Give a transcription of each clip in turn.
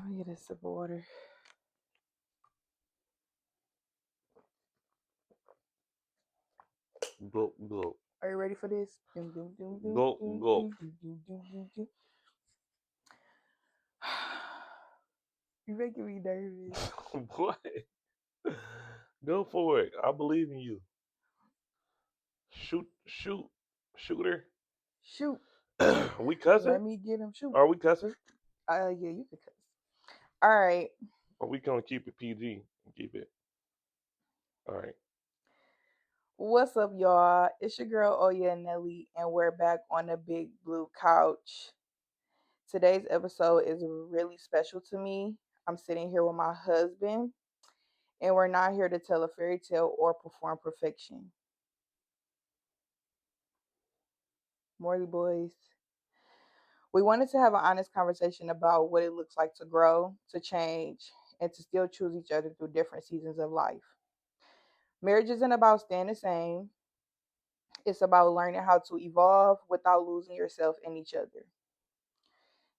Let me get a sip of water. Go, go. Are you ready for this? Dum, dum, dum, dum, Go, dum, go. dum, dum, dum, dum, dum. You're making me nervous. What? Go for it. I believe in you. Shoot, shoot, shooter. Shoot. We cussing? Let me get him. Shoot. Are we cussing? Yeah, you can cuss. All right. Or we gonna keep it PG and keep it? All right. What's up, y'all? It's your girl Oya Nelly, and we're back on the big blue couch. Today's episode is really special to me. I'm sitting here with my husband, and we're not here to tell a fairy tale or perform perfection. Morty boys. We wanted to have an honest conversation about what it looks like to grow, to change, and to still choose each other through different seasons of life. Marriage isn't about staying the same, it's about learning how to evolve without losing yourself in each other.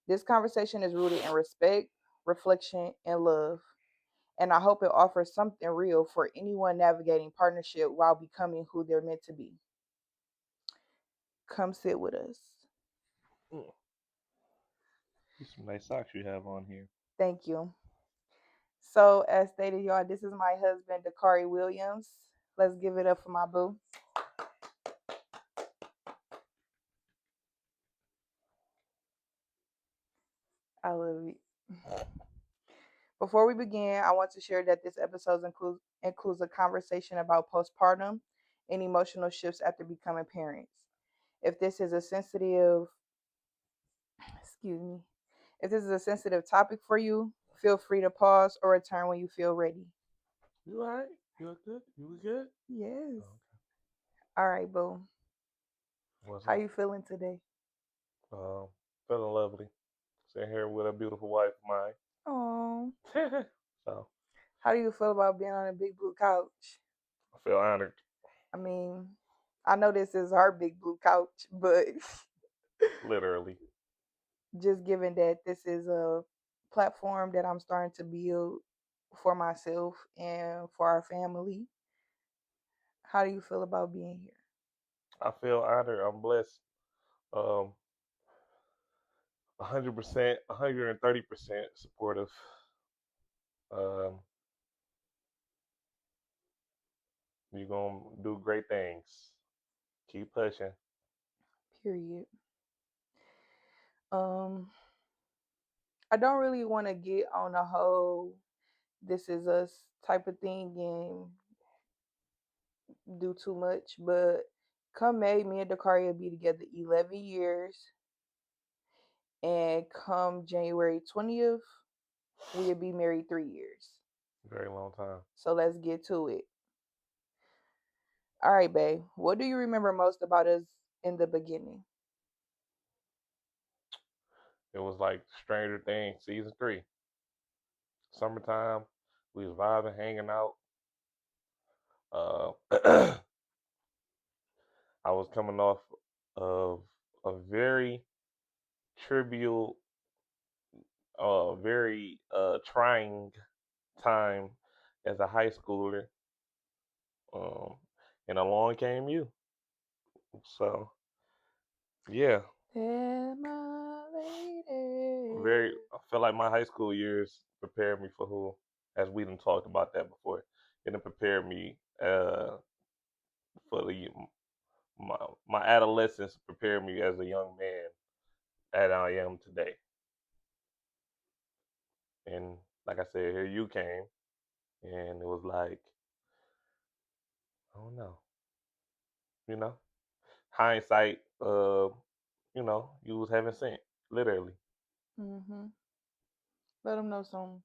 This conversation is rooted in respect, reflection, and love, and I hope it offers something real for anyone navigating partnership while becoming who they're meant to be. Come sit with us. Mm. These some nice socks you have on here. Thank you. So, as stated, y'all, this is my husband, Dakari Williams. Let's give it up for my boo. I love it. Before we begin, I want to share that this episode includes a conversation about postpartum and emotional shifts after becoming parents. If this is a sensitive, excuse me, if this is a sensitive topic for you, feel free to pause or return when you feel ready. You all right? You look good? You look good? Yes. Oh, All right, boo. what's How up? you feeling today? Um, Feeling lovely. Sitting here with a beautiful wife of Oh, mine. So how do you feel about being on a big blue couch? I feel honored. I mean, I know this is our big blue couch, but Literally. just given that this is a platform that I'm starting to build for myself and for our family, how do you feel about being here? I feel honored. I'm blessed. 100%, 130% supportive. Um, you're gonna do great things. Keep pushing. Period. Um, I don't really want to get on a whole this is us type of thing and do too much, but come May, me and Dakari will be together 11 years, and come January 20th, we'll be married 3 years. Very long time. So let's get to it. All right, babe. What do you remember most about us in the beginning? It was like Stranger Things season 3. Summertime. We was vibing, hanging out. Uh, I was coming off of a very trivial, very trying time as a high schooler. Um, and along came you. So yeah, My lady. very. I feel like my high school years prepared me for who, as we done talked about that before. It done prepared me for the my my adolescence prepared me as a young man that I am today. And like I said, here you came, and it was like I don't know, you know, hindsight. You was having sense, literally. Mm-hmm. Let him know something.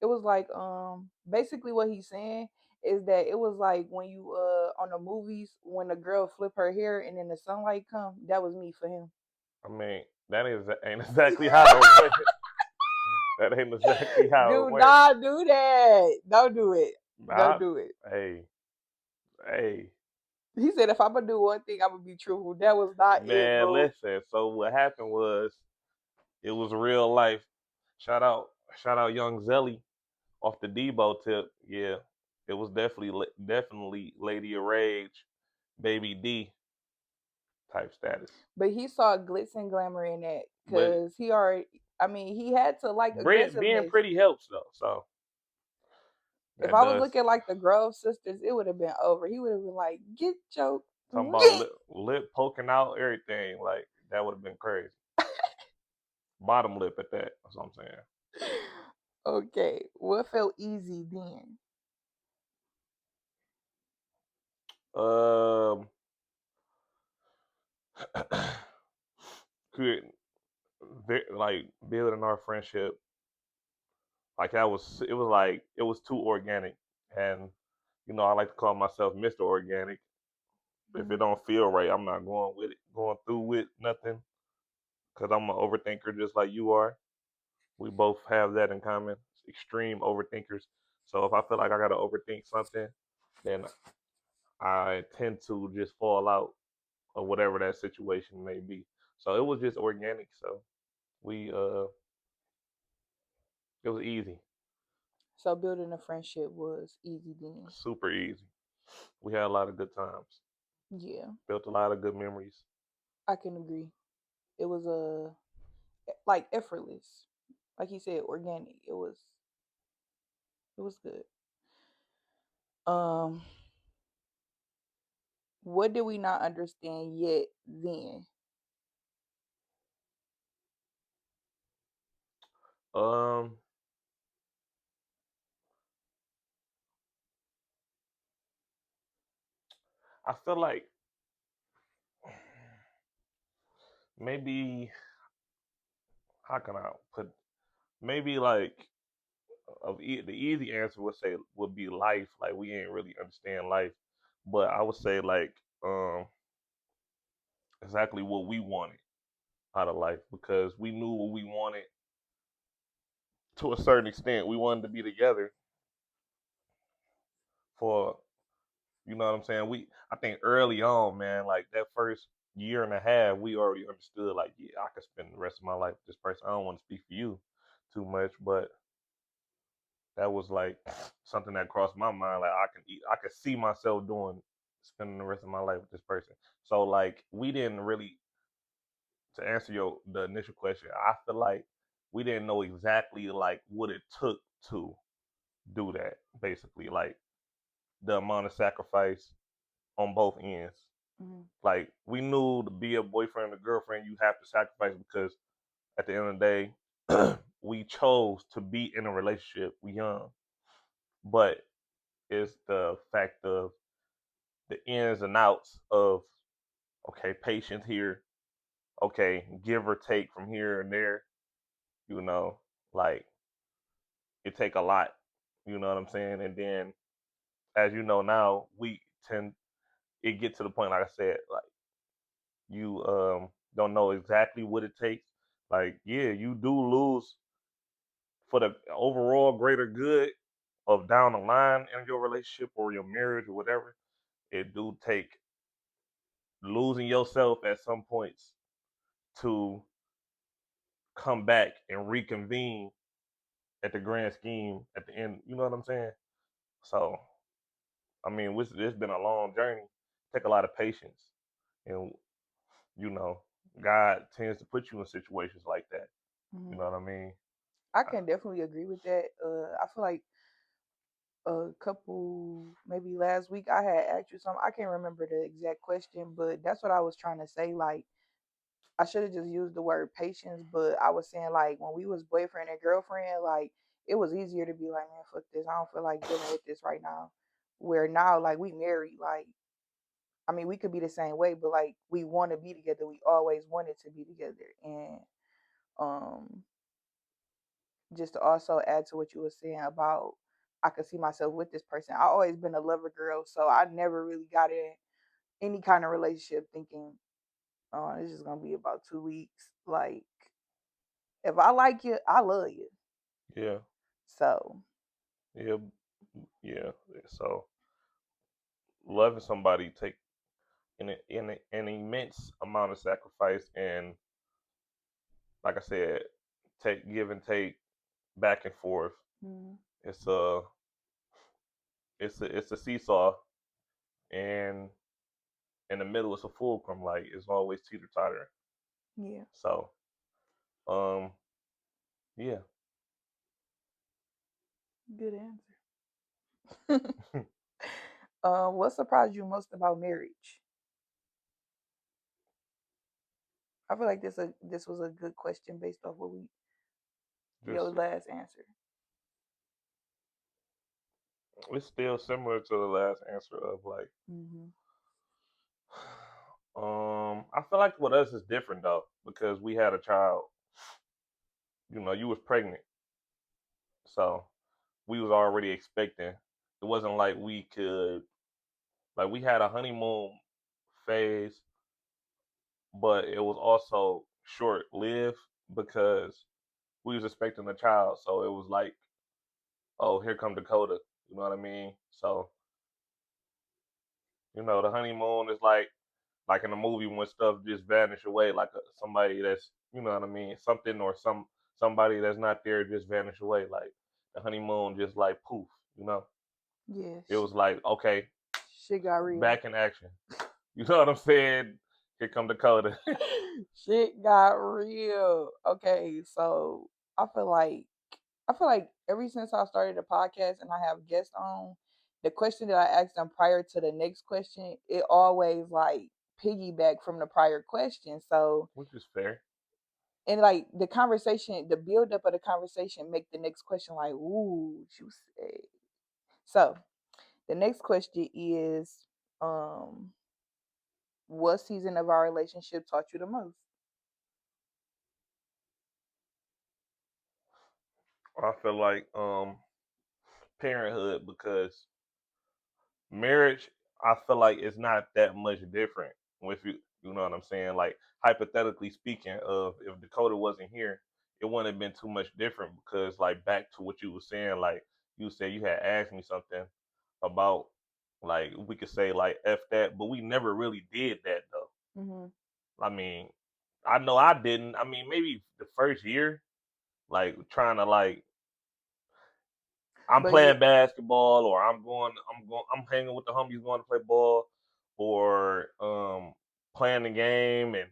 It was like basically what he's saying is that it was like when you on the movies when the girl flip her hair and then the sunlight come. That was me for him. I mean, ain't exactly how it went. That ain't exactly how it Do went. not do that. Don't do it. Nah, Don't do it. hey, hey, He said if I'm gonna do one thing, I'm gonna be truthful. That was not it, man, bro. listen. So what happened was, it was real life. Shout out. shout out Young Zelly off the Debo tip. Yeah, it was definitely Lady of Rage, Baby D type status. But he saw glitz and glamour in that But because he already. I mean, he had to like being aggressiveness. pretty helps though, so If that I was does. looking like the Grove sisters, it would have been over. He would have been like, "Get your Talking about get." lip poking out, everything like that would have been crazy. Bottom lip at that. That's what I'm saying. Okay, what felt easy then? Um, could like building our friendship like that was it was like it was too organic, and I like to call myself Mr. Organic. If it Mhm. don't feel right, I'm not going with it, going through with nothing, because I'm an overthinker just like you are. We both have that in common. Extreme overthinkers. So if I feel like I gotta overthink something, then I tend to just fall out of whatever that situation may be. So it was just organic. So we it was easy, So building a friendship was easy then. super easy. We had a lot of good times, Yeah, built a lot of good memories. I can agree. It was like effortless, like you said, organic. It was good. Um, what did we not understand yet then? Um, I feel like maybe how can I put maybe like the easy answer would be life. Like we ain't really understand life, but I would say like um exactly what we wanted out of life because we knew what we wanted to a certain extent. We wanted to be together for what I'm saying. I think early on, man, like that first year and a half, we already understood like yeah, I could spend the rest of my life with this person. I don't want to speak for you too much, but that was like something that crossed my mind. Like I could see myself doing spending the rest of my life with this person. So like we didn't really to answer your the initial question. I feel like we didn't know exactly like what it took to do that. Basically, like the amount of sacrifice on both ends. Mhm. Like we knew to be a boyfriend or girlfriend, you have to sacrifice because at the end of the day, we chose to be in a relationship. We young, but it's the fact of the ins and outs of okay, patience here, okay, give or take from here and there, you know, like it take a lot, you know what I'm saying? And then as you know now, we tend it get to the point like I said, like you don't know exactly what it takes. Like, yeah, you do lose for the overall greater good of down the line in your relationship or your marriage or whatever. It do take losing yourself at some points to come back and reconvene at the grand scheme at the end. You know what I'm saying? So, I mean, it's been a long journey. Take a lot of patience, and you know, God tends to put you in situations like that. You Mhm. know what I mean? I can definitely agree with that. I feel like a couple, maybe last week, I had asked you something. I can't remember the exact question, but that's what I was trying to say. Like, I should have just used the word patience, but I was saying like when we was boyfriend and girlfriend, like it was easier to be like, man, fuck this. I don't feel like dealing with this right now. Where now, like we married, like I mean, we could be the same way, but like we want to be together. We always wanted to be together, and um, just to also add to what you were saying about I could see myself with this person. I always been a lover girl, so I never really got in any kind of relationship thinking, oh, this is gonna be about 2 weeks. Like if I like you, I love you. Yeah, So yeah, yeah. So loving somebody take an immense amount of sacrifice and, like I said, take give and take. back and forth. Mm-hmm. It's a it's a seesaw, and in the middle it's a fulcrum. Like it's always teeter tottering. Yeah. So um yeah. Good answer. What surprised you most about marriage? I feel like this was a good question based off what we your Just last answer. it's still similar to the last answer of like Mm-hmm. I feel like with us is different though because we had a child. You know, you was pregnant, so we was already expecting. It wasn't like we could like we had a honeymoon phase, but it was also short lived because we was expecting a child. So it was like, oh, here come Dakota. You know what I mean? So you know, the honeymoon is like in a movie when stuff just vanish away, like somebody that's you know what I mean, something or somebody that's not there just vanish away. Like the honeymoon just like poof. You know, Yeah. it was like okay, Shit got real. back in action. You know what I'm saying? Here come Dakota. Shit got real. Okay, so I feel like I feel like ever since I started the podcast and I have guests on, the question that I asked them prior to the next question, it always like piggyback from the prior question. So Which is fair. and like the conversation, the build up of the conversation make the next question like, ooh, you say. So the next question is, um, what season of our relationship taught you the most? I feel like parenthood because marriage, I feel like it's not that much different with you know what I'm saying? Like hypothetically speaking, of if Dakota wasn't here, it wouldn't have been too much different because like back to what you were saying, like you said you had asked me something about like we could say like F that, but we never really did that though. Mm-hmm. I mean, I know I didn't. I mean, maybe the first year, like trying to like I'm But yeah, playing basketball or I'm hanging with the homies going to play ball or playing the game and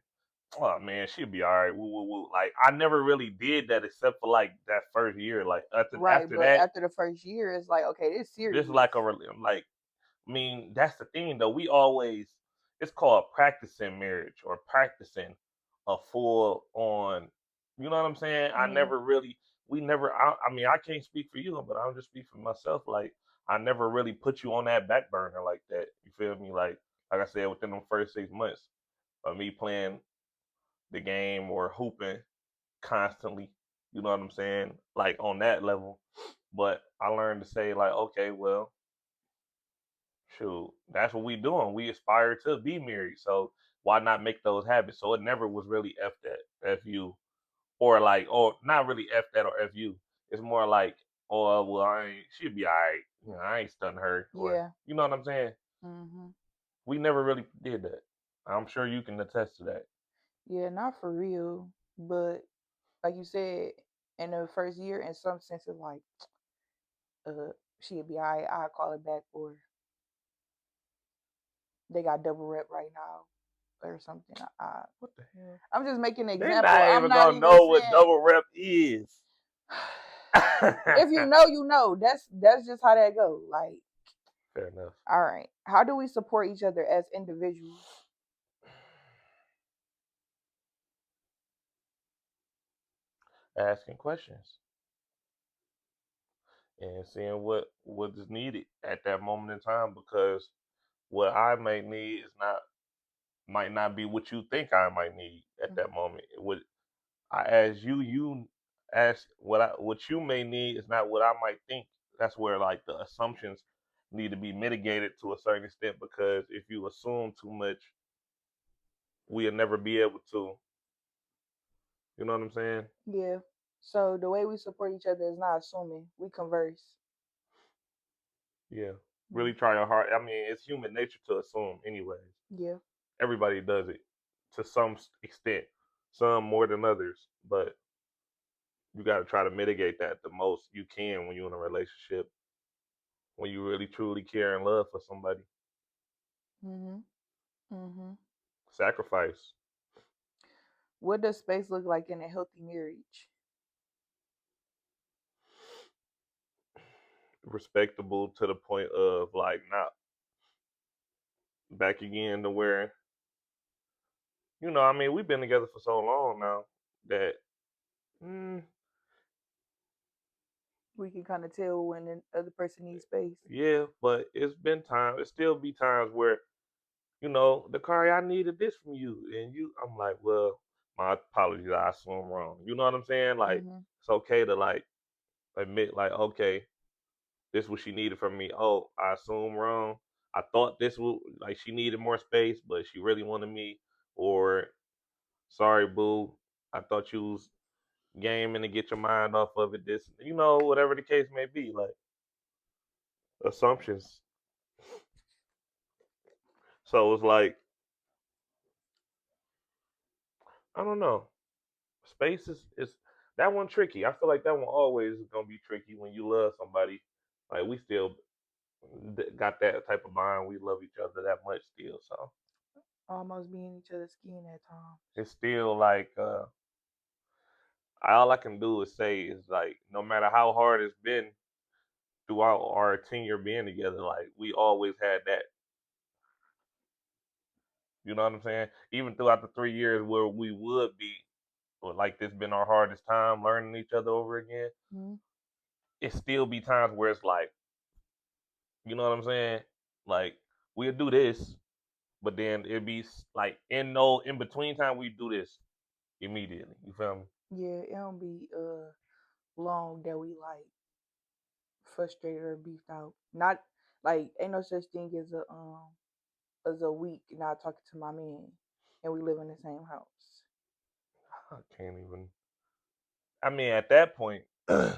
oh man, she'll be all right. Woo, woo, woo. Like I never really did that except for like that first year. Like right. after But that, after the first year, it's like, okay, this this is serious. like like I mean, that's the thing though. We always it's called practicing marriage or practicing a full on. You know what I'm saying? I Mm-hmm. never really. We never. I mean, I can't speak for you, but I'll just speak for myself. Like I never really put you on that back burner like that. You feel me? Like I said, within the first 6 months of me playing the game or hooping constantly. You know what I'm saying? Like on that level. But I learned to say like, okay, well, shoot, that's what we doing. We aspire to be married, so why not make those habits? So it never was really f that, f you, or like, or not really f that or f you. It's more like, oh well, I ain't, she'll be alright. You know, I ain't stunning her, or Yeah. you know what I'm saying. Mm-hmm. We never really did that. I'm sure you can attest to that. Yeah, not for real. But like you said, in the first year, in some senses, like, she'll be alright. I'll call it back, or they got double rep right now, or something. What the hell? I'm just making an They're example. not I'm even not gonna even know what saying. double rep is. If you know, you know. That's just how that goes. Like, Fair enough. all right, how do we support each other as individuals? Asking questions and seeing what is needed at that moment in time because what I may need is not might not be what you think I might need at that moment. What I ask you, you ask what you may need is not what I might think. That's where like the assumptions need to be mitigated to a certain extent because if you assume too much, we'll never be able to. You know what I'm saying? Yeah. So the way we support each other is not assuming. We converse. Yeah. Really Mm. try your hard. I mean, it's human nature to assume, anyways. Yeah. Everybody does it to some extent, some more than others. But You got to try to mitigate that the most you can when you're in a relationship, when you really truly care and love for somebody. Mhm. Mhm. Sacrifice. What does space look like in a healthy marriage? Respectable to the point of like not back again to where, I mean, we've been together for so long now that, mm, We can kind of tell when the other person needs space. yeah, but it's been time. It still be times where, the car, I needed this from you. And I'm like, well, my apologies. I assume wrong. You know what I'm saying? Like, Mhm. it's okay to like admit, like, okay, this is what she needed from me. Oh, I assume wrong. I thought this would, like, she needed more space, but she really wanted me. Or, sorry, boo. I thought you was gaming to get your mind off of it. This, whatever the case may be, like assumptions. So it's like, I don't know. Space is that one tricky. I feel like that one always is gonna be tricky when you love somebody. Like we still got that type of bond. We love each other that much still. So Almost being each other's skin at times. it's still like all I can do is say is like no matter how hard it's been throughout our tenure being together, like we always had that. You know what I'm saying? Even throughout the 3 years where we would be, or like this been our hardest time learning each other over again, Mhm. it still be times where it's like, you know what I'm saying? Like we'll do this, but then it'd be like in between time we do this immediately. You feel me? Yeah, it don't be long that we like frustrated or beefed out. Not like ain't no such thing as a week not talking to my man and we live in the same house. I can't even. I mean, at that point, I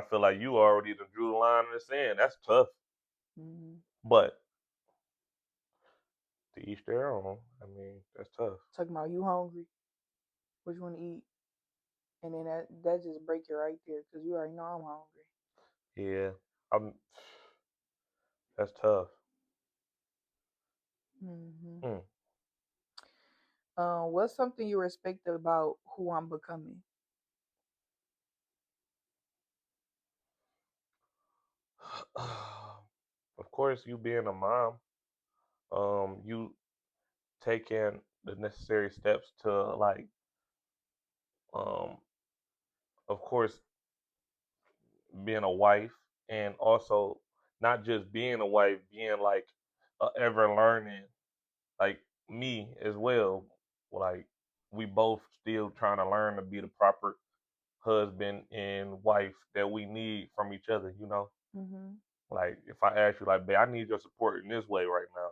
feel like you already done drew the line in the sand. That's tough, Mm-hmm. but to each their own. I mean, that's tough. Talking about you hungry, what you want to eat, and then that just break you right there because you already know I'm hungry. Yeah, I'm. That's tough. Mm-hmm. Mm. What's something you respect about who I'm becoming? Of course, you being a mom, you taking the necessary steps to like, um, of course, being a wife, and also not just being a wife, being like ever learning, like me as well. Like we both still trying to learn to be the proper husband and wife that we need from each other. Mm-hmm. Like if I ask you, like, babe, I need your support in this way right now.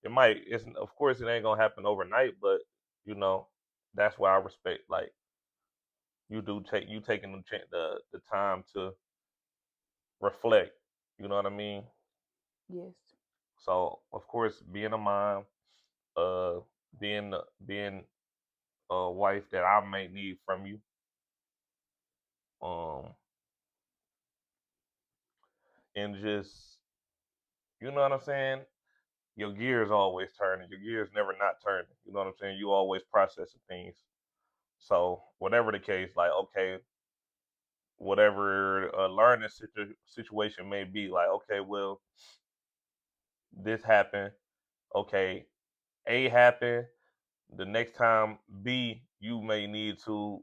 It might. It's of course it ain't gonna happen overnight, but you know that's why I respect. Like you taking the time to reflect. You know what I mean? Yes. So of course, being a mom, uh, being a wife that I may need from you, um, and just you know what I'm saying. Your gears always turning. Your gears never not turning. You know what I'm saying. You always processing things. So whatever the case, like okay, whatever a learning situation may be, like okay, well this happened. Okay, A happened. The next time B, you may need to,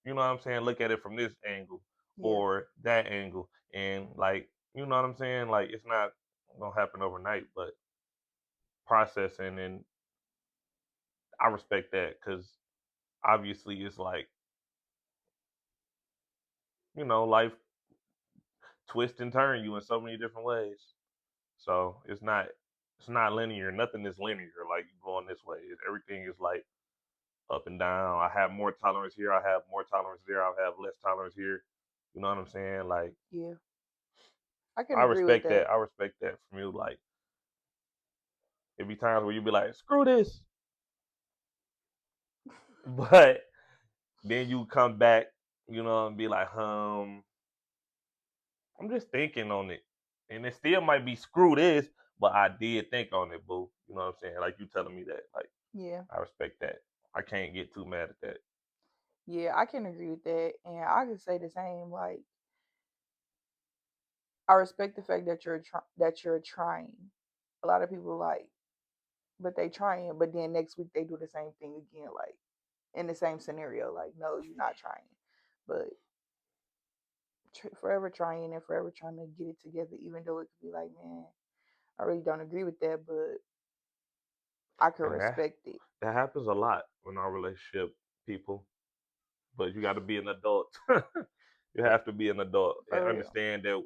you know what I'm saying, look at it from this angle Yeah. or that angle, and like, you know what I'm saying, like it's not gonna happen overnight, but processing, and I respect that because obviously it's like, life twist and turn you in so many different ways. So it's not linear. Nothing is linear. Like you going this way, everything is like up and down. I have more tolerance here. I have more tolerance there. I have less tolerance here. You know what I'm saying? Like Yeah. I can I agree with respect that. that. I respect that from you. Like it be times where you be like, screw this, but then you come back. and be like, I'm just thinking on it. And it still might be screw this, but I did think on it, boo. You know what I'm saying? Like you telling me that. Like Yeah. I respect that. I can't get too mad at that. Yeah, I can agree with that. And I can say the same. Like, I respect the fact that you're trying. A lot of people like, but they trying, but then next week they do the same thing again, like in the same scenario. Like, no, you're not trying, but forever trying and forever trying to get it together, even though it could be like, man, I really don't agree with that, but I could And respect it. that happens a lot in our relationship, people. But you got to be an adult. You For, have to be an adult and for real. understand that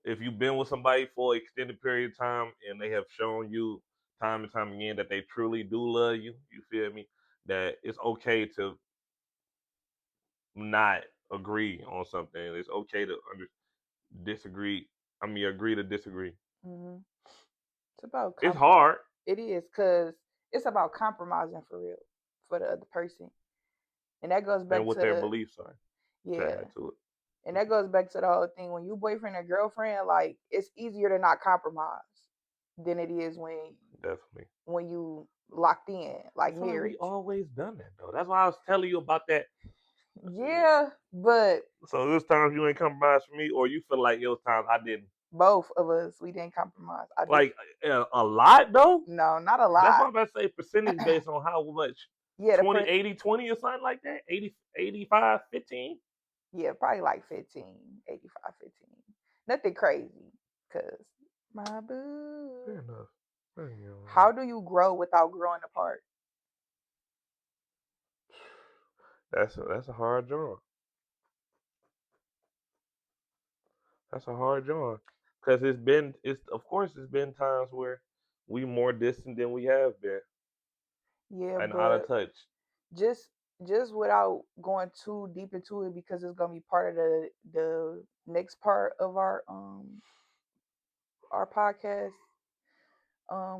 if you've been with somebody for an extended period of time and they have shown you time and time again that they truly do love you, you feel me? That it's okay to not agree on something. It's okay to disagree. I mean, agree to disagree. Hmm. It's about It's hard, it is because it's about compromising for real for the other person, and that goes and back what to their the beliefs are to yeah, add to it. and that goes back to the whole thing when you boyfriend or girlfriend. Like, it's easier to not compromise than it is Definitely. when you locked in I like feel like we marriage. always done that though. That's why I was telling you about that. Yeah, but So there's times you ain't compromised for me, or you feel like it was times I didn't. both of us we didn't compromise. I do. Like a lot though. No, not a That's lot. why I'm about to say percentage based on how much Yeah, 20, 80, 20 or something like that. 80, 85, 15. yeah, probably like 15, 85, 15. Nothing crazy, cause my Fair boo. enough. Fair enough. How do you grow without growing apart? That's a hard job. That's a hard job. Because it's of course it's been times where we more distant than we have been Yeah, and out of but touch. just just without going too deep into it because it's gonna be part of the next part of our podcast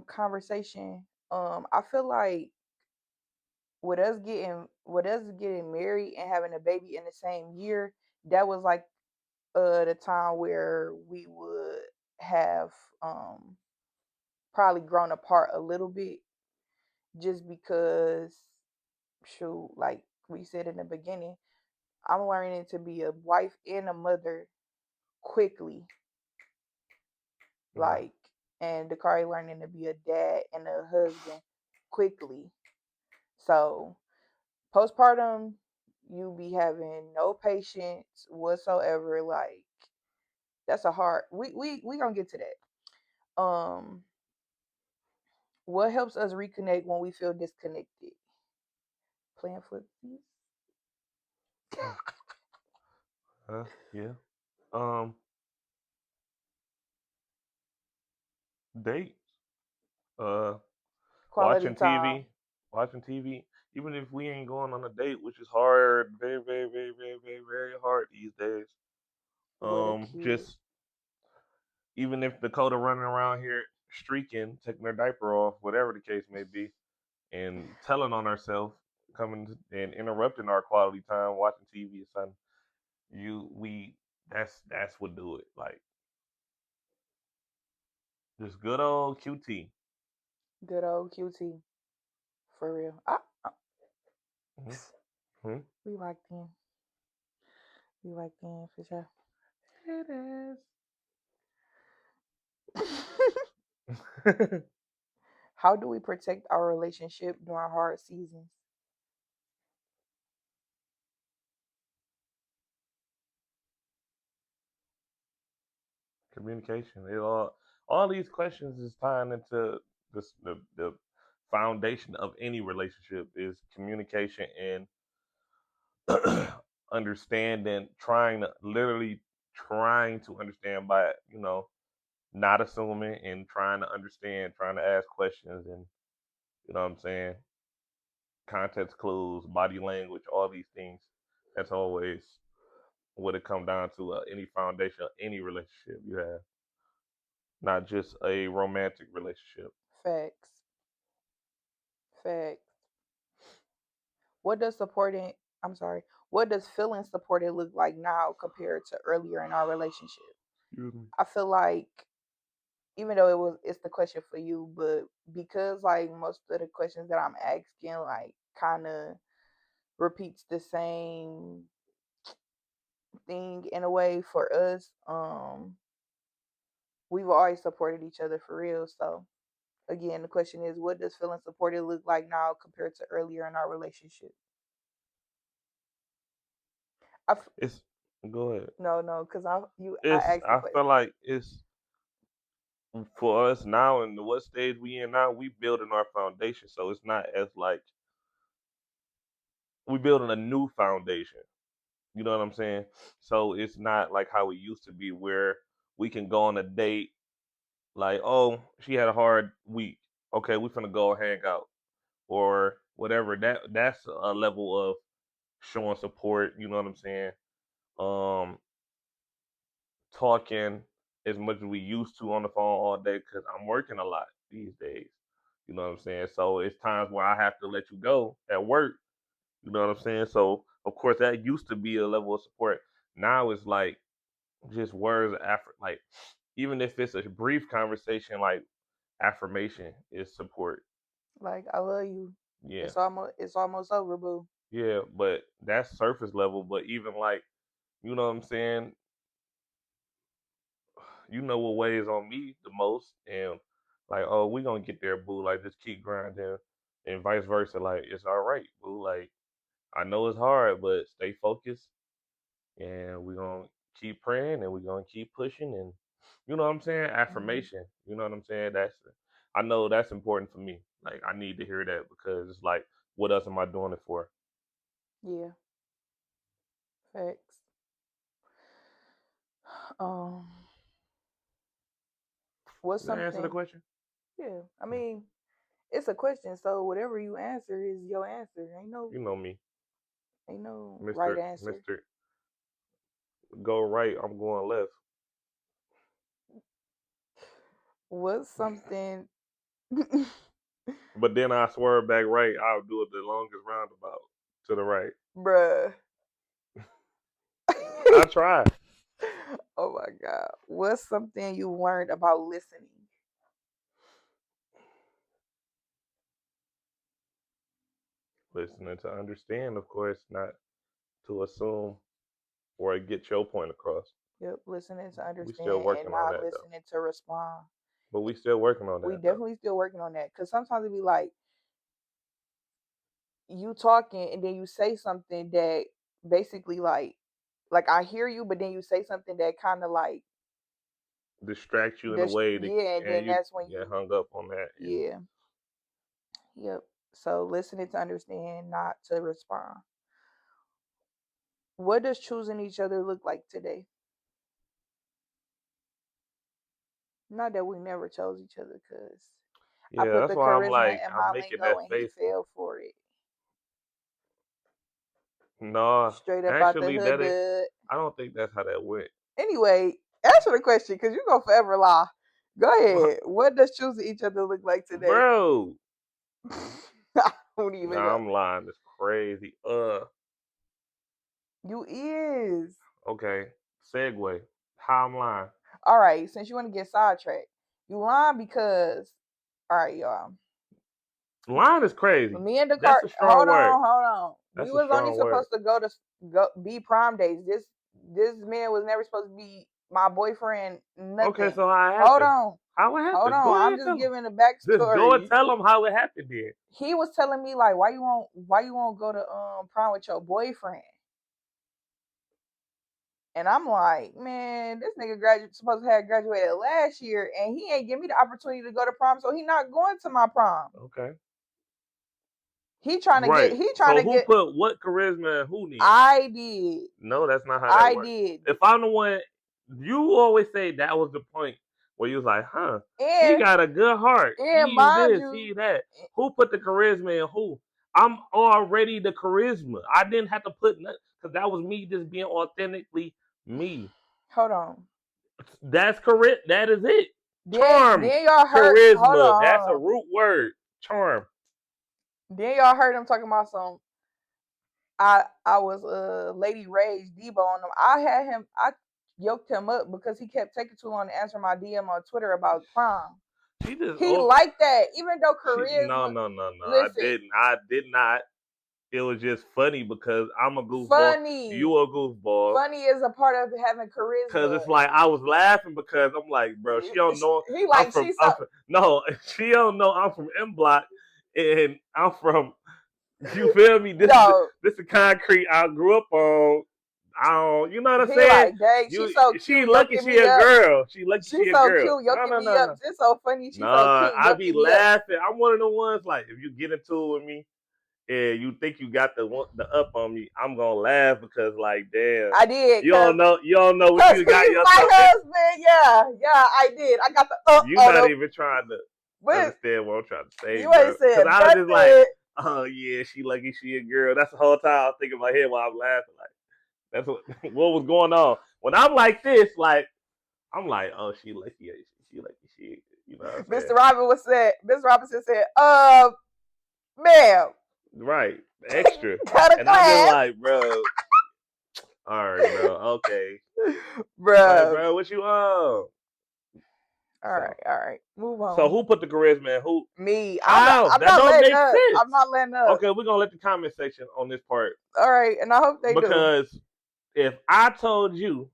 conversation. I feel like with us getting married and having a baby in the same year, that was like the time where we would have um probably grown apart a little bit just because shoot, like we said in the beginning, I'm learning to be a wife and a mother quickly. Yeah. Like, and Dakari learning to be a dad and a husband quickly. So postpartum, you be having no patience whatsoever. Like, that's a hard. We gonna get to that. What helps us reconnect when we feel disconnected? Playing footsies. Hmm. Yeah. Um, dates. Uh, Quality watching time TV. Watching TV. Even if we ain't going on a date, which is hard, very, very, very, very, very, very hard these days. with a kid. Just even if Dakota running around here streaking, taking her diaper off, whatever the case may be, and telling on herself, and interrupting our quality time watching TV or something, that's what do it. Like just good old QT. Good old QT. For real. Mm-hmm. We like them. We like them for sure. It is. How do we protect our relationship during hard seasons? Communication. All these questions is tying into the foundation of any relationship is communication and understanding, trying to understand by not assuming and trying to understand, trying to ask questions, and you know what I'm saying, context clues, body language, all these things. That's always what it come down to. Any foundation of any relationship you have, not just a romantic relationship. Facts. Facts. What does supporting I'm sorry. What does feeling supported look like now compared to earlier in our relationship? Excuse me. I feel like even though it's the question for you, but because like most of the questions that I'm asking like kind of repeats the same thing in a way for us, we've always supported each other for real. So again, the question is, what does feeling supported look like now compared to earlier in our relationship? I f- It's go ahead. no, because I It's asked the I feel question. like it's for us now and what stage we in now. We building our foundation, so it's not as like we building a new foundation. You know what I'm saying? So it's not like how it used to be where we can go on a date like, oh, she had a hard week. Okay, we finna go hang out or whatever. That's a level of showing support. You know what I'm saying? Um, talking as much as we used to on the phone all day because I'm working a lot these days. You know what I'm saying? So it's times where I have to let you go at work. You know what I'm saying? So of course that used to be a level of support. Now it's like just words of like even if it's a brief conversation, like affirmation is support. Like I love you. Yeah, It's almost over, boo. yeah, but that's surface level. But even like, you know what I'm saying? You know what weighs on me the most, and like, oh, we gonna get there, boo. Like, just keep grinding, and vice versa. Like, it's all right, boo. Like, I know it's hard, but stay focused, and we gonna keep praying, and we gonna keep pushing, and you know what I'm saying? Hmm. Affirmation. You know what I'm saying? I know that's important for me. Like, I need to hear that because it's like, what else am I doing it for? Yeah, facts. Um, what's Did I answer the something? question? Yeah, I mean, it's a question, so whatever you answer is your answer. You know me, Ain't no right Mister answer. Mister. Go right, I'm going left. What's something, But then I swerve back right. I'll do it the longest roundabout to the right. bruh? I try. Oh my god, what's something you learned about listening? Listening to understand, of course, not to assume or get your point across. Yep, listening to We still understand and working on not that though. listening to respond. But we still working on We that though. definitely still working on that because sometimes it be like you talking and then you say something that basically like I hear you, but then you say something that kind of like Distract you in a this, way to, yeah, and and then you that's when get you, hung up on that. And yeah, yep. So listening to understand, not to respond. What does choosing each other look like today? Not that we never chose each other, cause I yeah, put that's the why I'm charisma like in I'm my making lingo that and he face. fell for it. No, Straight up out the actually, hood. that ain't. I don't think that's how that went. Anyway, answer the question, cause you gonna forever lie. Go ahead. What does choosing each other look like today? Bro, I don't even nah, know. I'm lying. It's crazy. You is. Okay. Segue. How I'm lying. All right, since you want to get sidetracked, you lying because, all right, y'all. Lying is crazy. Me and the That's car. a strong word. Hold on. We That's a was only strong word. supposed to go be prom dates. This man was never supposed to be my boyfriend. Okay, Nothing. so how it Hold happened? on. How it Hold happened? Go on. I'm ahead, just tell him. giving the Just go and backstory. tell him how it happened then. He was telling me like, why you won't go to prom with your boyfriend? And I'm like, man, this nigga supposed to have graduated last year, and he ain't give me the opportunity to go to prom, so he not going to my prom. Okay. Right. He trying So to who get. put what charisma and who then? I did, No, that's not how that I works. did, If I'm the one, you always say that was the point where you was like, huh, he and got a good heart. He's mind this, you, he that. Who put the charisma in who? I'm already the charisma. I didn't have to put nothing because that was me just being authentically me. hold on. That's correct. That is it. Charm, Then y'all heard. charisma. That's Hold a on. root word. Charm. Then y'all heard him talking about some. I was Lady Rage Debo on him. I yoked him up because he kept taking too long to answer my DM on Twitter about prom. She just He over. liked that, even though She no charisma. no no no. I Listen, didn't. I did not. It was just funny because I'm a goofball. funny, You a goofball. funny is a part of having Cause charisma. it's like I was laughing because I'm like, bro, she don't know He like she's so I'm from no, she don't know I'm from M Block and I'm from you feel me? no. This is concrete I grew up on. I don't you know what I'm He saying? like, dang, You she's so she cute, lucky yoking she me a up. girl. She lucky she She's a so girl. cute, No yoking no me no up. no. Just so funny. She's so Nah, cute, I be yoking me up. laughing. I'm one of the ones like if you get into it with me and you think you got the up on me, I'm gonna laugh because like damn, I did, you don't know what cause you got he's my yourself in. husband. Yeah, yeah, I did. I got the up You on not him. even trying to But understand what I'm trying to say, you bro. ain't Cause said I was just like, nothing. oh yeah, she lucky she a girl. That's the whole time I was thinking in my head while I'm laughing. Like that's what what was going on. When I'm like this, like I'm like, oh she lucky, she lucky she, you know what I'm saying? Mr. Robinson said, ma'am, Right, extra. got a And I'm just class. like, bro, all right, bro, okay. Like, Bruh. bro, what you on? So, All right. Move so on. who put the charisma in? Who? Me. How? I'm That not don't letting make up. I'm sense. not letting up. Okay, we're gonna let the comment section on this part All right, and I hope they do. because if I told you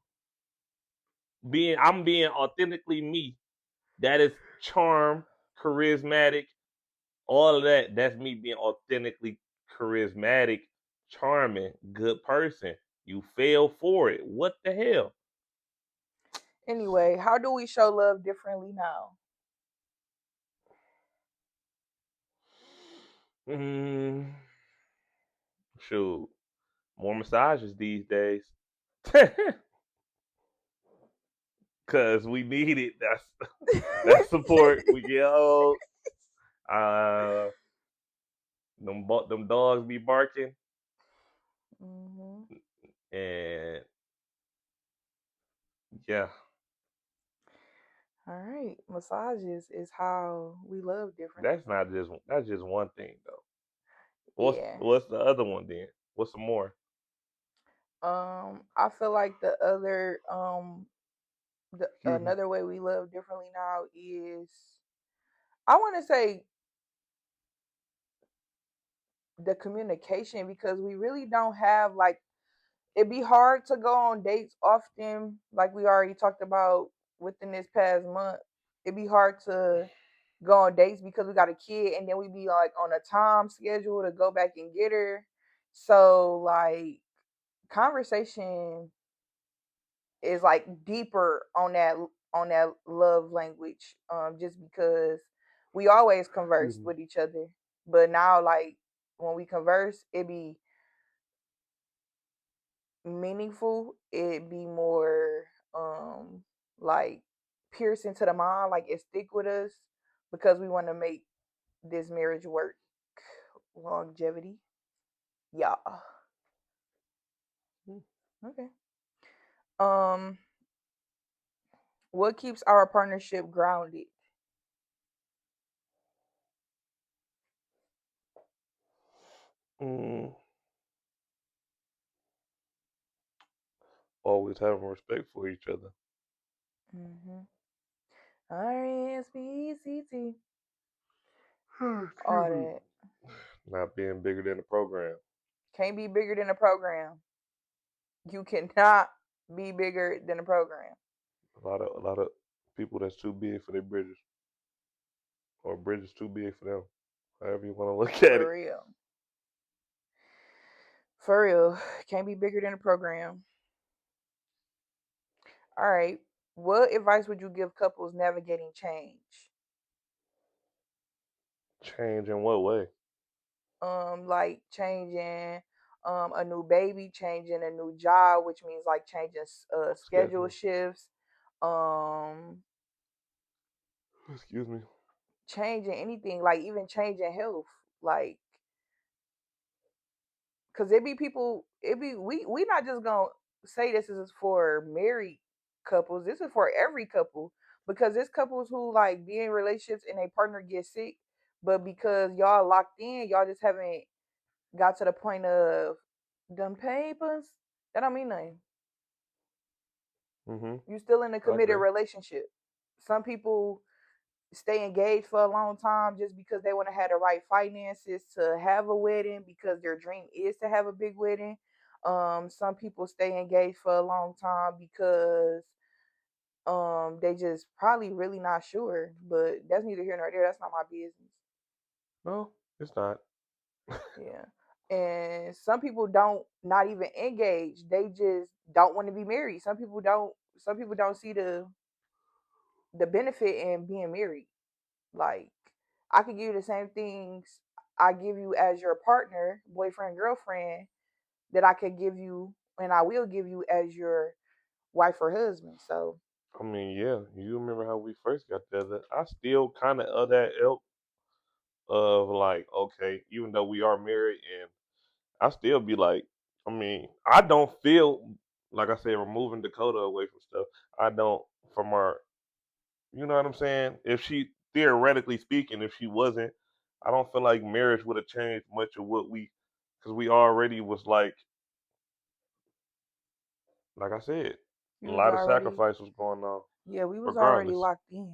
I'm being authentically me, that is charm, charismatic, all of that. That's me being authentically charismatic, charming, good person. You fail for it. What the hell? Anyway, how do we show love differently now? Mm, shoot, more massages these days. Cause we need it. That's support. We get old. Uh, them dogs be barking, hmm and yeah, All right, massages is how we love differently. that's just one thing though. Yeah. What's the other one then? What's some more? I feel like Excuse me. another way we love differently now is, I want to say, the communication, because we really don't have like, it'd be hard to go on dates often, like we already talked about within this past month. It'd be hard to go on dates because we got a kid, and then we be like on a time schedule to go back and get her. So like, conversation is like deeper on that love language, just because we always Excuse conversed me. with each other, but now like when we converse, it be meaningful, it be more like piercing to the mind, like it stick with us because we want to make this marriage work. Longevity. Yeah. Okay. Um what keeps our partnership grounded? Mm, always having respect for each other. Mm-hmm. R-E-S-P-E-C-T. All Excuse me. that. Not being bigger than the program. Can't be bigger than a program. You cannot be bigger than a program. A lot of people that's too big for their bridges, or bridges too big for them. However you want to look at it. For real. For real. Can't be bigger than a program. All right. What advice would you give couples navigating change? Change in what way? Like changing a new baby, changing a new job, which means like changing schedule Schedule. shifts, um, Excuse me. changing anything, like even changing health, like, because it be people, it be we not just gonna say this is for married couples. This is for every couple, because there's couples who like be in relationships and a partner gets sick, but because y'all locked in, y'all just haven't got to the point of Them papers, that don't mean nothing. Hmm. You still in a I committed agree. relationship. Some people stay engaged for a long time just because they want to have the right finances to have a wedding because their dream is to have a big wedding. Some people stay engaged for a long time because they just probably really not sure. But that's neither here nor there. That's not my business. No, it's not. Yeah. And some people don't not even engage. They just don't want to be married. Some people don't see the benefit in being married. Like I could give you the same things I give you as your partner, boyfriend, girlfriend, that I could give you and I will give you as your wife or husband. So I mean, yeah, you remember how we first got together. I still kind of that ilk of like, okay, even though we are married, and I still be like, I mean, I don't feel like I said removing Dakota away from stuff. I don't from our, you know what I'm saying? If she theoretically speaking, if she wasn't, I don't feel like marriage would have changed much of what because we already was like I said, we a was lot of already sacrifice was going on, yeah, we was already regardless. locked in.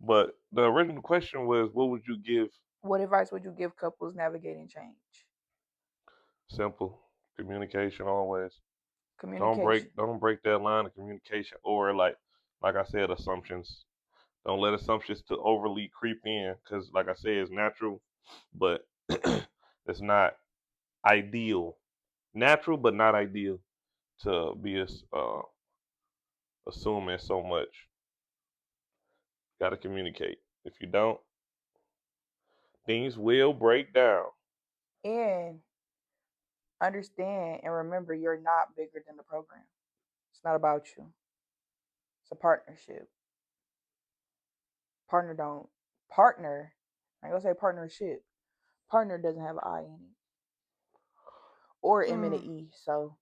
But the original question was, what would you give? What advice would you give couples navigating change? Simple communication always. Communication. Don't break that line of communication or like I said, assumptions. Don't let assumptions to overly creep in because like I said, it's natural, but it's not ideal. Natural, but not ideal to be assuming so much. Got to communicate. If you don't, things will break down. And understand and remember you're not bigger than the program. It's not about you. It's a partnership. Partner don't partner. I ain't gonna say partnership. Partner doesn't have an I in it or M and an E. So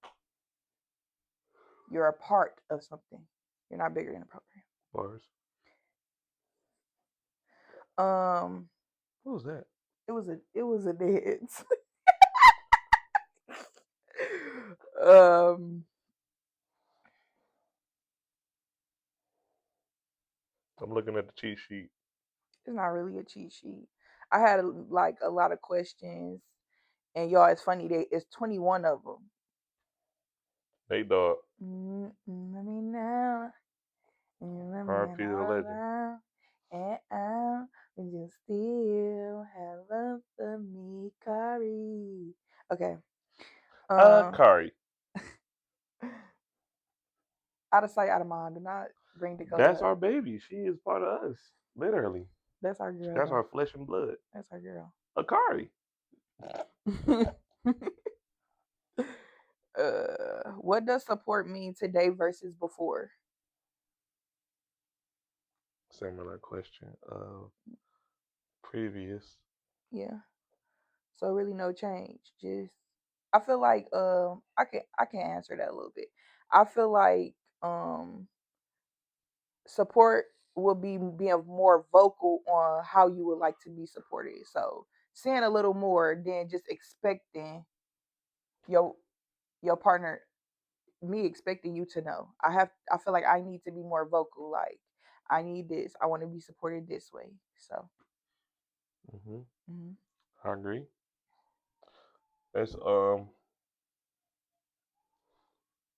you're a part of something. You're not bigger than the program. Bars. Um, What was that? it was a dance. um, I'm looking at the cheat sheet. it's not really a cheat sheet. I had like a lot of questions, and y'all, it's funny. It's 21 of them. They dog. Let me know. And let me R.P. the all legend. around. And I would you still have love for me, Kari. Okay. Um, Kari. out of sight, out of mind. Do not bring Dakota That's up. our baby. She is part of us. Literally. That's our girl, That's our though. flesh and blood. That's our girl. Akari. What does support mean today versus before? Similar question. Previous. Yeah. So really no change. Just I feel like I can answer that a little bit. I feel like support will be being more vocal on how you would like to be supported. So saying a little more than just expecting your your partner, me expecting you to know. I feel like I need to be more vocal. Like I need this. I want to be supported this way. So Hmm. mhm. I agree. It's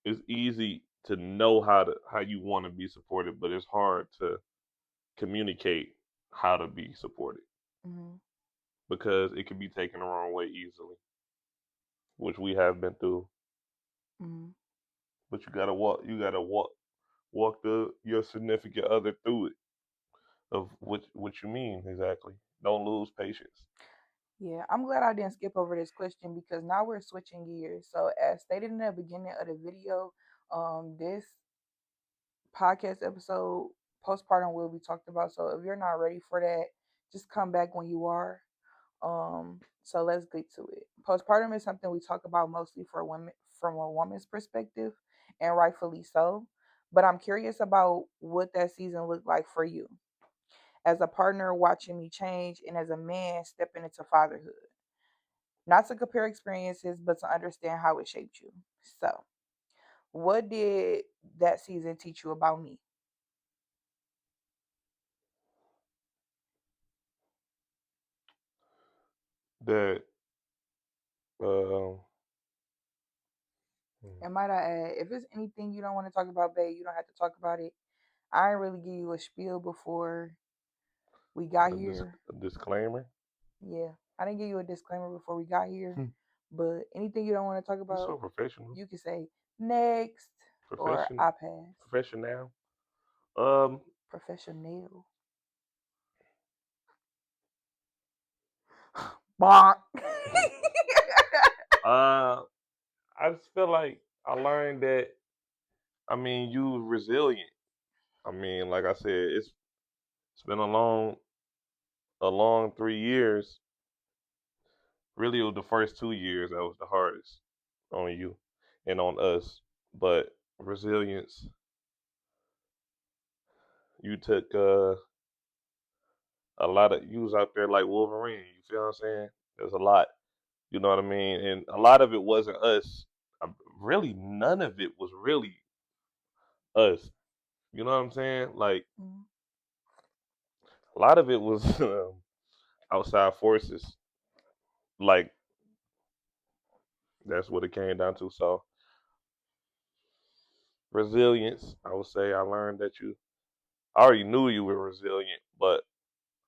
it's easy to know how you want to be supported, but it's hard to communicate how to be supported Mhm. because it can be taken the wrong way easily, which we have been through. Mhm. But you gotta walk your significant other through it of what you mean exactly. Don't lose patience. Yeah, I'm glad I didn't skip over this question because now we're switching gears. So, as stated in the beginning of the video, this podcast episode, postpartum, will be talked about. So, if you're not ready for that, just come back when you are. So let's get to it. Postpartum is something we talk about mostly for women from a woman's perspective, and rightfully so. But I'm curious about what that season looked like for you as a partner watching me change and as a man stepping into fatherhood. Not to compare experiences, but to understand how it shaped you. So, what did that season teach you about me? That um, And might I add, if it's anything you don't want to talk about, babe, you don't have to talk about it. I didn't really give you a spiel before we got here. a disclaimer. Yeah, I didn't give you a disclaimer before we got here. Hmm. But anything you don't want to talk You're about, so professional. you can say next or Profession I pass. professional. Um Professional. Bonk. uh I just feel like I learned that you resilient. Like I said, it's been a long 3 years. Really it was the first 2 years that was the hardest on you and on us. But resilience, you took a lot of you was out there like Wolverine, you feel what I'm saying? There's a lot. You know what I mean? And a lot of it wasn't us. Really, none of it was really us. You know what I'm saying? Like Mm, a lot of it was outside forces. Like that's what it came down to. So resilience, I would say, I learned that I already knew you were resilient, but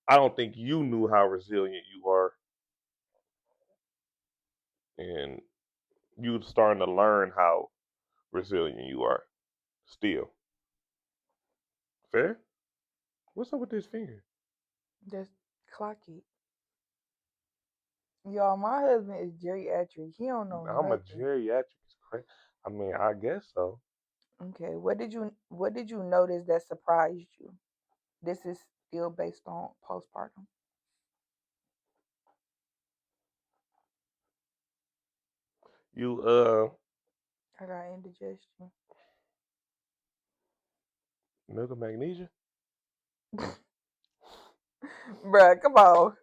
I don't think you knew how resilient you are, and you starting to learn how resilient you are. Still, fair. What's up with this finger? just clock it. Y'all, my husband is geriatric. He don't know I'm a nothing. geriatric. It's crazy. I guess so. Okay, what did you notice that surprised you? This is still based on postpartum. You I got indigestion. milk of magnesia, Bruh, come on.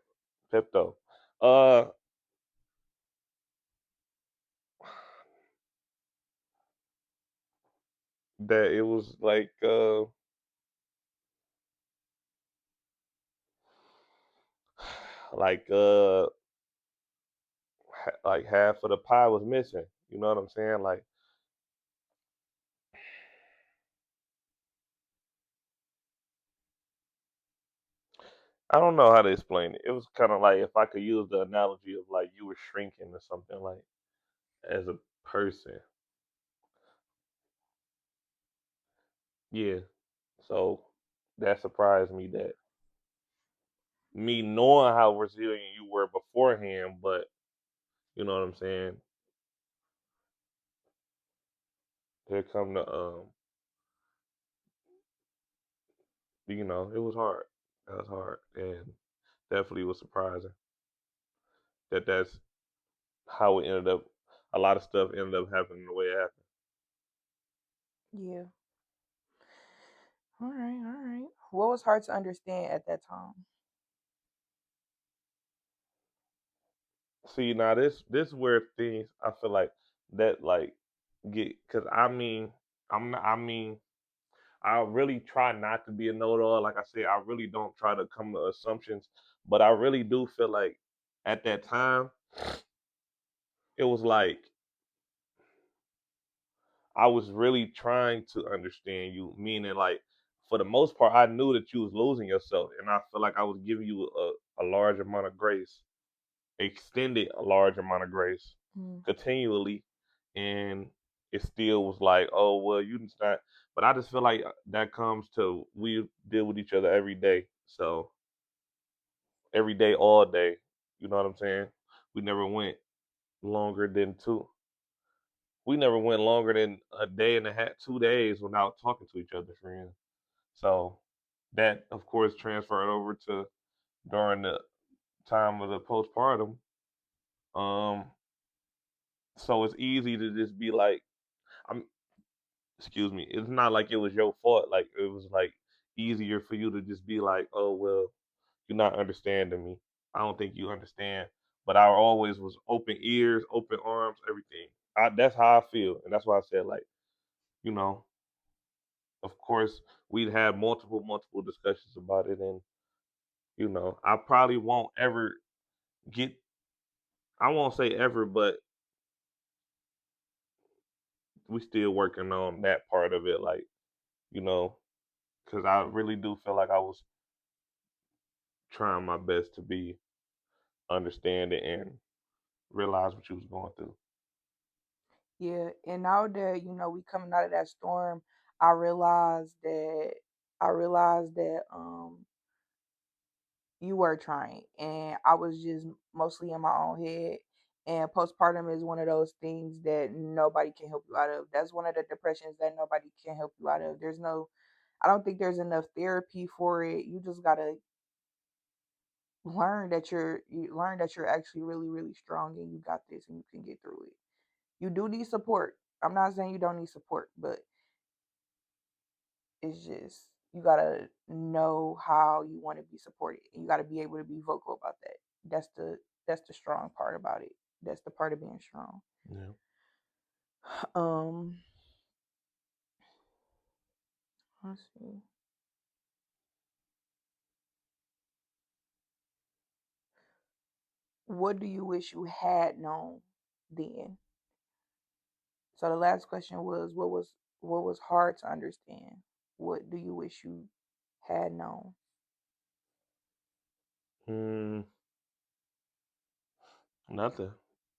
Pepto. Uh, that it was like like half of the pie was missing. You know what I'm saying? Like I don't know how to explain it. It was kind of like if I could use the analogy of like you were shrinking or something like as a person. Yeah. So that surprised me that me knowing how resilient you were beforehand, but you know what I'm saying? Here come it was hard. That was hard and definitely was surprising that's how it ended up. A lot of stuff ended up happening the way it happened. Yeah. All right, all right. What was hard to understand at that time? See, now this where things I feel like that like get because I'm not, I really try not to be a know-it-all. Like I said, I really don't try to come to assumptions, but I really do feel like at that time it was like I was really trying to understand you, meaning like for the most part, I knew that you was losing yourself, and I feel like I was giving you a large amount of grace, extended a large amount of grace, Mm, continually, and it still was like, oh well, you just not. But I just feel like that comes to we deal with each other every day, so every day, all day. You know what I'm saying? We never went longer than two. We never went longer than a day and a half, 2 days without talking to each other, friends. So that, of course, transferred over to during the time of the postpartum. Um, so it's easy to just be like, I'm, excuse me, it's not like it was your fault. Like it was like easier for you to just be like, oh well, you're not understanding me. I don't think you understand but I always was open ears, open arms, everything. That's how I feel, and that's why I said like, you know, of course we'd have multiple discussions about it, and I probably won't ever get. I won't say ever, but we still working on that part of it, like you know, because I really do feel like I was trying my best to be understanding and realize what you was going through. Yeah, and now that we coming out of that storm, I realized that I realized that you were trying, and I was just mostly in my own head. And postpartum is one of those things that nobody can help you out of. That's one of the depressions that nobody can help you out of. I don't think there's enough therapy for it. You just gotta learn that you're actually really, really strong and you got this and you can get through it. You do need support. I'm not saying you don't need support, but it's just you gotta know how you want to be supported, and you gotta be able to be vocal about that. That's the strong part about it. That's the part of being strong. Yeah. Um, let's see. What do you wish you had known then? So the last question was what was hard to understand. What do you wish you had known? Mm, nothing.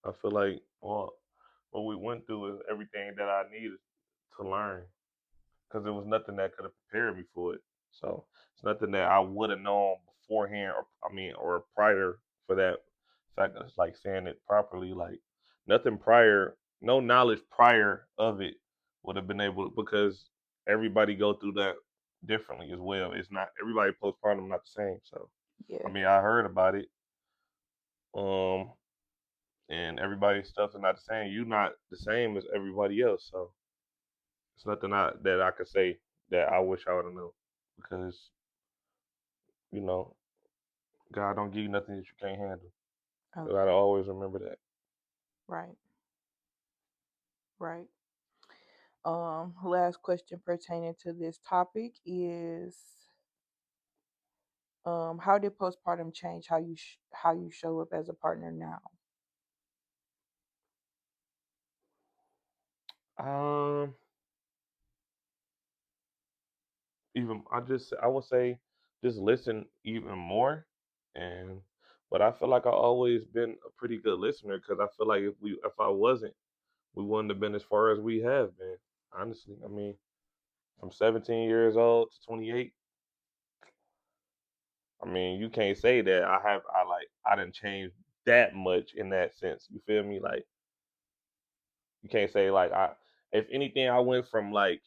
I feel like what we went through is everything that I needed to learn because there was nothing that could have prepared me for it. So it's nothing that I would have known beforehand, or I mean, or prior for that fact. It's like saying it properly, like nothing prior, no knowledge prior of it would have been able because everybody go through that differently as well. It's not everybody postpartum not the same. So I Yeah, mean, I heard about it, um, and everybody's stuff is not the same. You not the same as everybody else, so it's nothing that I could say that I wish I would have known because you know God don't give you nothing that you can't handle. You gotta okay, always remember that. right, right. Last question pertaining to this topic is how did postpartum change how you show up as a partner now? Um, even I would say just listen even more, and but I feel like I always been a pretty good listener because I feel like if I wasn't, we wouldn't have been as far as we have been. Honestly, I mean, from 17 years old to 28. I mean, you can't say that I didn't change that much in that sense. You feel me? Like you can't say like if anything I went from like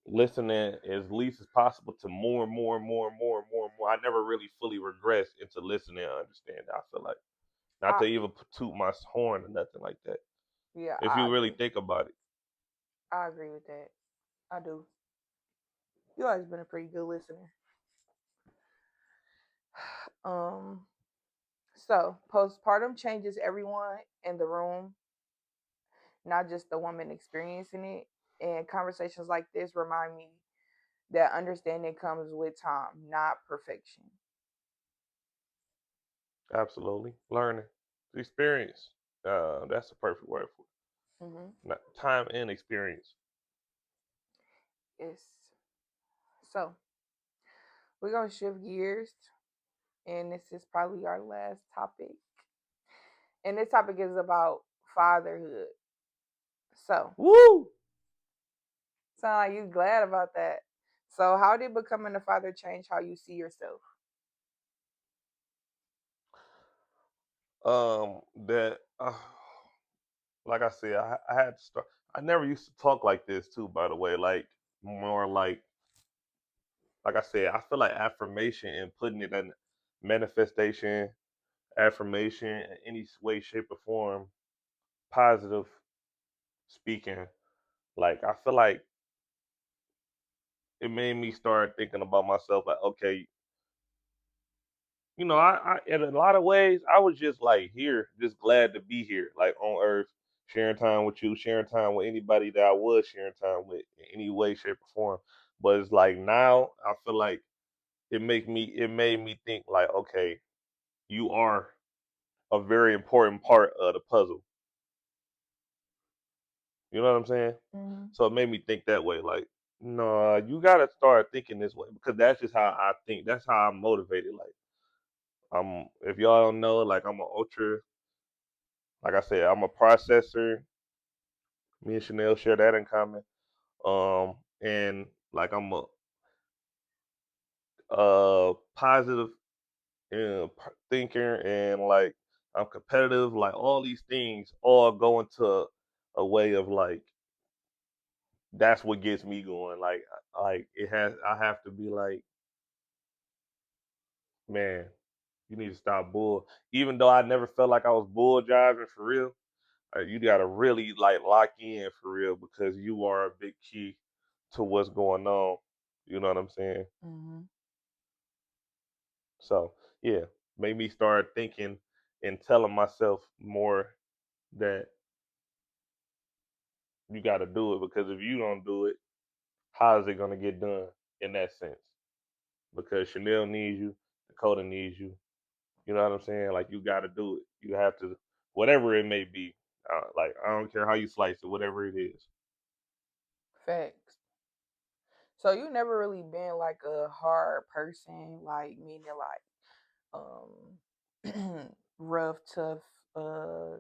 listening as least as possible to more and more and more and more and more and more. I never really fully regressed into listening and understanding. I feel like not I to even toot my horn or nothing like that. Yeah, If I you really agree. think about it, I agree with that. I do. You always been a pretty good listener. Um, so postpartum changes everyone in the room, not just the woman experiencing it. And conversations like this remind me that understanding comes with time, not perfection. absolutely learning, experience. That's the perfect word for it. Hmm. Not, time and experience. Yes. So we're gonna shift gears, and this is probably our last topic. And this topic is about fatherhood. So Woo! sound like you glad about that. So how did becoming a father change how you see yourself? That like I said, I had to start. I never used to talk like this too. By the way, like more like I said, I feel like affirmation and putting it in manifestation, affirmation in any way, shape, or form, positive speaking. Like I feel like it made me start thinking about myself. Like, okay, in a lot of ways, I was just like here, just glad to be here, like on Earth, sharing time with you, sharing time with anybody that I was sharing time with in any way, shape, or form. But it's like now, I feel like it made me think like, okay, you are a very important part of the puzzle. You know what I'm saying? Hmm. So it made me think that way. Like, no, you gotta start thinking this way because that's just how I think. That's how I'm motivated. Like, if y'all don't know, like I'm an ultra, like I said, I'm a processor. Me and Chanel share that in common. And like I'm a positive thinker, and like I'm competitive. Like all these things all go into a way of like that's what gets me going. Like it has. I have to be like, man, you need to stop bull. Even though I never felt like I was bull driving for real, you gotta really like lock in for real because you are a big key to what's going on. You know what I'm saying? Hmm. So yeah, made me start thinking and telling myself more that you got to do it because if you don't do it, how is it gonna get done in that sense? Because Chanel needs you, Dakota needs you. You know what I'm saying? Like you got to do it. You have to, whatever it may be. Like I don't care how you slice it, whatever it is. Facts. So you never really been like a hard person, like meaning like rough, tough, uh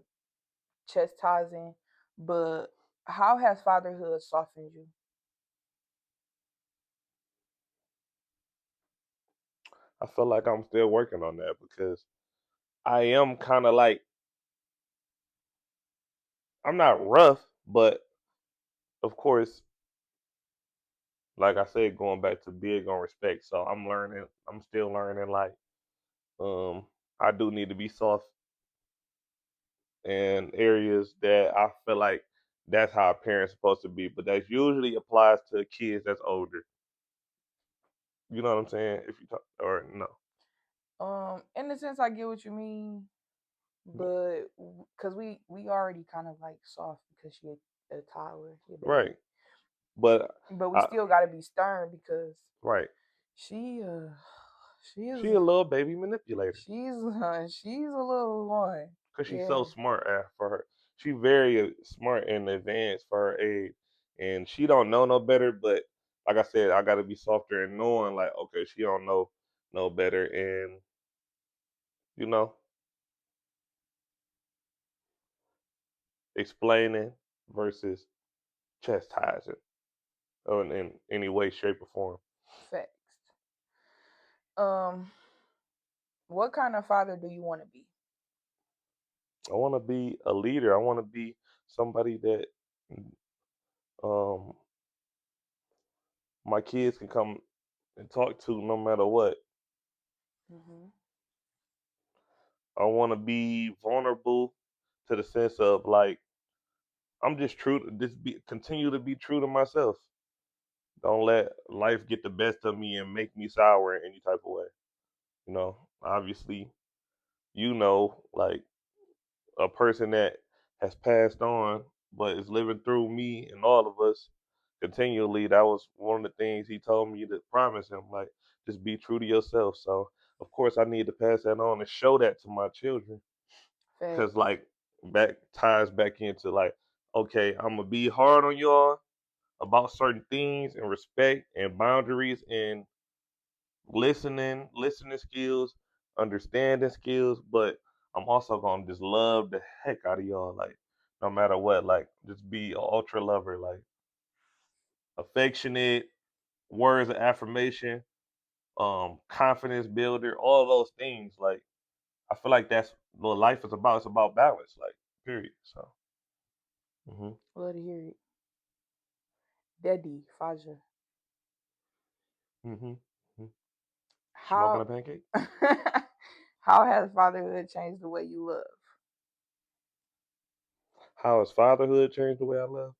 chastising, but how has fatherhood softened you? I feel like I'm still working on that because I am kind of like I'm not rough, but of course, like I said, going back to big on respect. So I'm learning. I'm still learning. Like um, I do need to be soft in areas that I feel like that's how a parent's supposed to be. But that usually applies to kids that's older. You know what I'm saying? If you talk or no, In a sense, I get what you mean, but because we already kind of like soft because she a toddler, she a baby, right? But but we I, still got to be stern because right, she she is she a little baby manipulator she's a little one. because she's Yeah, so smart for her. She very smart and advanced for her age, and she don't know no better. But like I said, I got to be softer and knowing like, okay, she don't know no better, and you know, explaining versus chastising in any way, shape, or form. facts. Um, what kind of father do you want to be? I want to be a leader. I want to be somebody that um, my kids can come and talk to no matter what. Hmm. I want to be vulnerable to the sense of like I'm just true. Just be continue to be true to myself. Don't let life get the best of me and make me sour in any type of way. Obviously, like a person that has passed on but is living through me and all of us continually. That was one of the things he told me to promise him, like just be true to yourself. So of course I need to pass that on and show that to my children because Facts. like back ties back into like, okay, I'm gonna be hard on y'all about certain things and respect and boundaries and listening skills, understanding skills, but I'm also gonna just love the heck out of y'all, like no matter what, like just be an ultra lover, like affectionate, words of affirmation, confidence builder, all those things. Like I feel like that's what life is about. It's about balance, like period. So, hmm Love to hear it. Daddy, Faja. hmm hmm smoking a How pancake. how has fatherhood changed the way you love? How has fatherhood changed the way I love?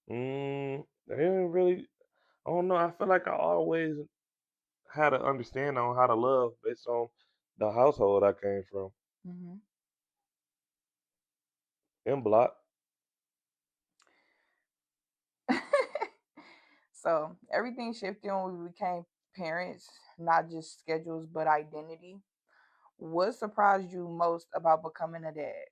Hmm. They didn't really. I don't know. I feel like I always had to understand on how to love based on the household I came from. Hmm. In block. So everything shifted when we became parents, not just schedules, but identity. What surprised you most about becoming a dad?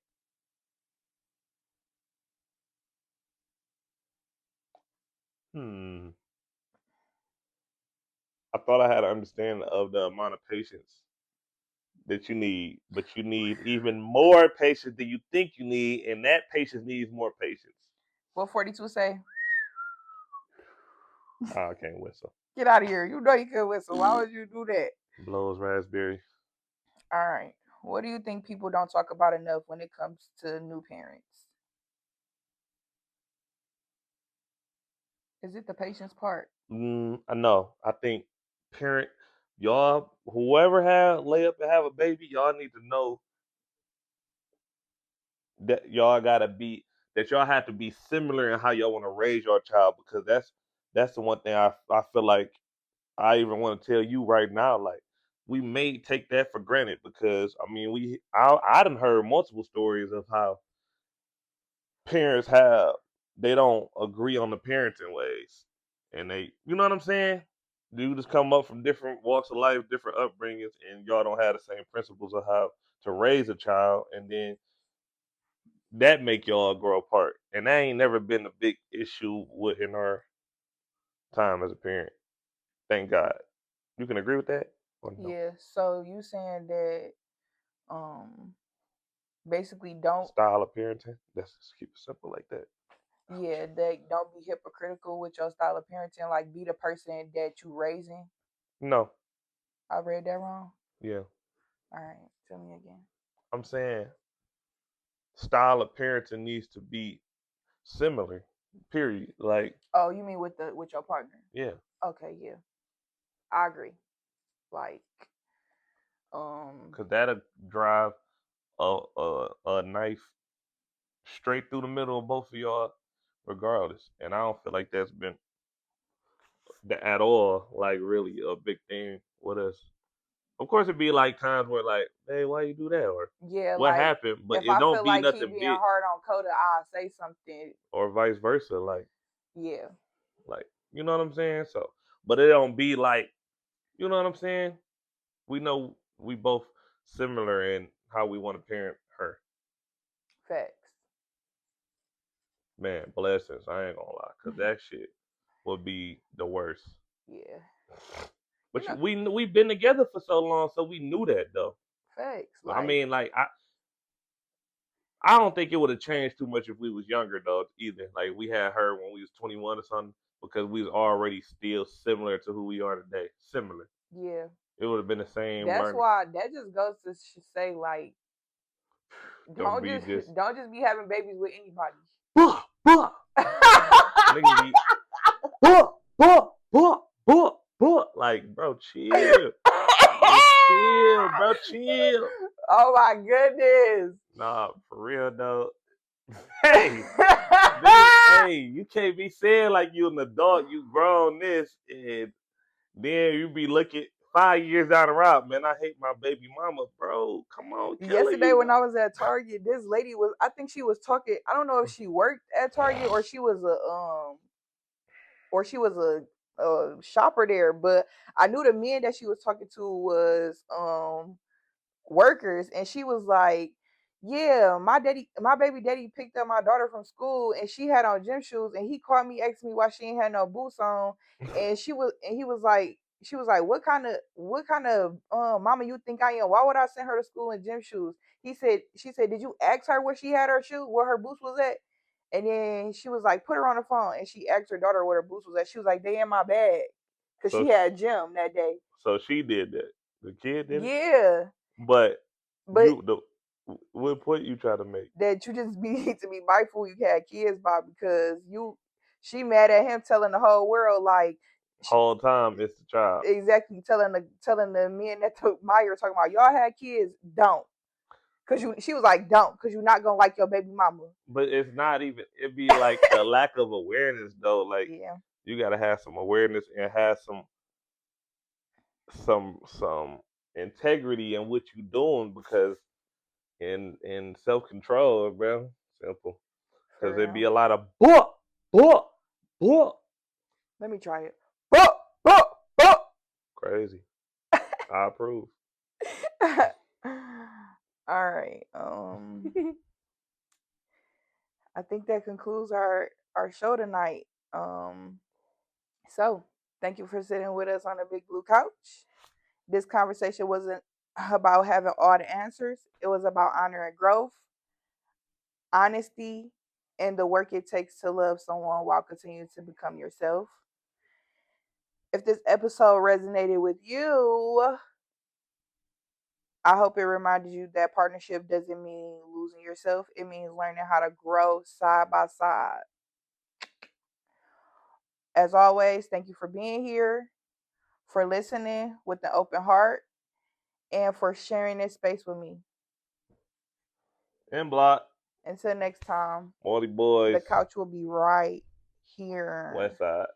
Hmm. I thought I had an understanding of the amount of patience that you need, but you need even more patience than you think you need, and that patience needs more patience. What 42 say? I can't whistle. Get out of here. You know you can whistle. Why would you do that? Blows raspberry. All right. What do you think people don't talk about enough when it comes to new parents? Is it the patience part? I know. I think parent, y'all, whoever have lay up and have a baby, y'all need to know that y'all gotta be that y'all have to be similar in how y'all want to raise your child because that's the one thing I feel like I even want to tell you right now. Like we may take that for granted because I mean I done heard multiple stories of how parents have they don't agree on the parenting ways and they you know what I'm saying. You just come up from different walks of life, different upbringings, and y'all don't have the same principles of how to raise a child, and then that make y'all grow apart. And that ain't never been a big issue with in our time as a parent. Thank God. You can agree with that or no? Yeah. So you saying that um basically don't, Style of parenting. Let's just keep it simple like that. yeah, that don't be hypocritical with your style of parenting, like be the person that you raising. No, I read that wrong. yeah. All right, tell me again. I'm saying style of parenting needs to be similar. Period. Like, Oh, you mean with your partner? yeah. Okay, yeah. I agree. Like, um, Cause that'll drive a knife straight through the middle of both of y'all regardless. And I don't feel like that's been at all like really a big thing with us. Of course, it'd be like times where like, hey, why you do that or yeah, what like happened, but if it I don't feel be like he nothing being big hard on Coda, I'll say something. or vice versa. Yeah, Like you know what I'm saying. So, but it don't be like you know what I'm saying. We know we both similar in how we want to parent her. facts. Man, blessings. I ain't gonna lie, cause that shit would be the worst. Yeah, you But know, we've been together for so long, so we knew that though. facts. I Like, mean, like I don't think it would have changed too much if we was younger though either. Like we had her when we was 21 or something because we was already still similar to who we are today. Similar. yeah, It would have been the same that's learning. why that just goes to say like, Don't don't be just just don't just be having babies with anybody. buh, buh. Niggas be buh, buh, buh, buh, buh. Like, bro, chill. Just chill, bro, chill. Oh my goodness. Nah, for real though. Hey, nigga, hey, you can't be saying like you an adult, you grown this, and then you be looking 5 years down the road, man. I hate my baby mama, bro. Come on, killing Yesterday you, when bro. I was at Target, this lady was, I think she was talking, I don't know if she worked at Target or she was a shopper there, but I knew the men that she was talking to was workers, and she was like, yeah, my baby daddy picked up my daughter from school and she had on gym shoes, and he called me, asked me why she ain't had no boots on. And he was like, she was like, what kind of mama you think I am? Why would I send her to school in gym shoes? She said, did you ask her where she had her shoe, where her boots was at? And then she was like, put her on the phone, and she asked her daughter where her boots was at. She was like, they in my bag, because So, she had gym that day. so she did that. The kid did it, Yeah, but but you the what point you try to make? that you just be need to be mindful you had kids by, because she mad at him telling the whole world like she, Whole time it's the child. exactly telling the men that took Meyer talking about y'all had kids, don't. She was like, don't, because you're not gonna like your baby mama. But it's not even. It'd be like the lack of awareness, though. Like Yeah. you gotta have some awareness and have some integrity in what you're doing because in self control, bro. Simple. Because For there'd be real. a lot of book, book, book. Let me try it. Boop, boop, boop. Crazy. I approve. All right. I think that concludes our show tonight. So thank you for sitting with us on the big blue couch. This conversation wasn't about having all the answers. It was about honoring growth, honesty, and the work it takes to love someone while continuing to become yourself. If this episode resonated with you, I hope it reminded you that partnership doesn't mean losing yourself. It means learning how to grow side by side. As always, thank you for being here, for listening with an open heart, and for sharing this space with me. And block. Until next time, Morty the boys. couch will be right here. West side.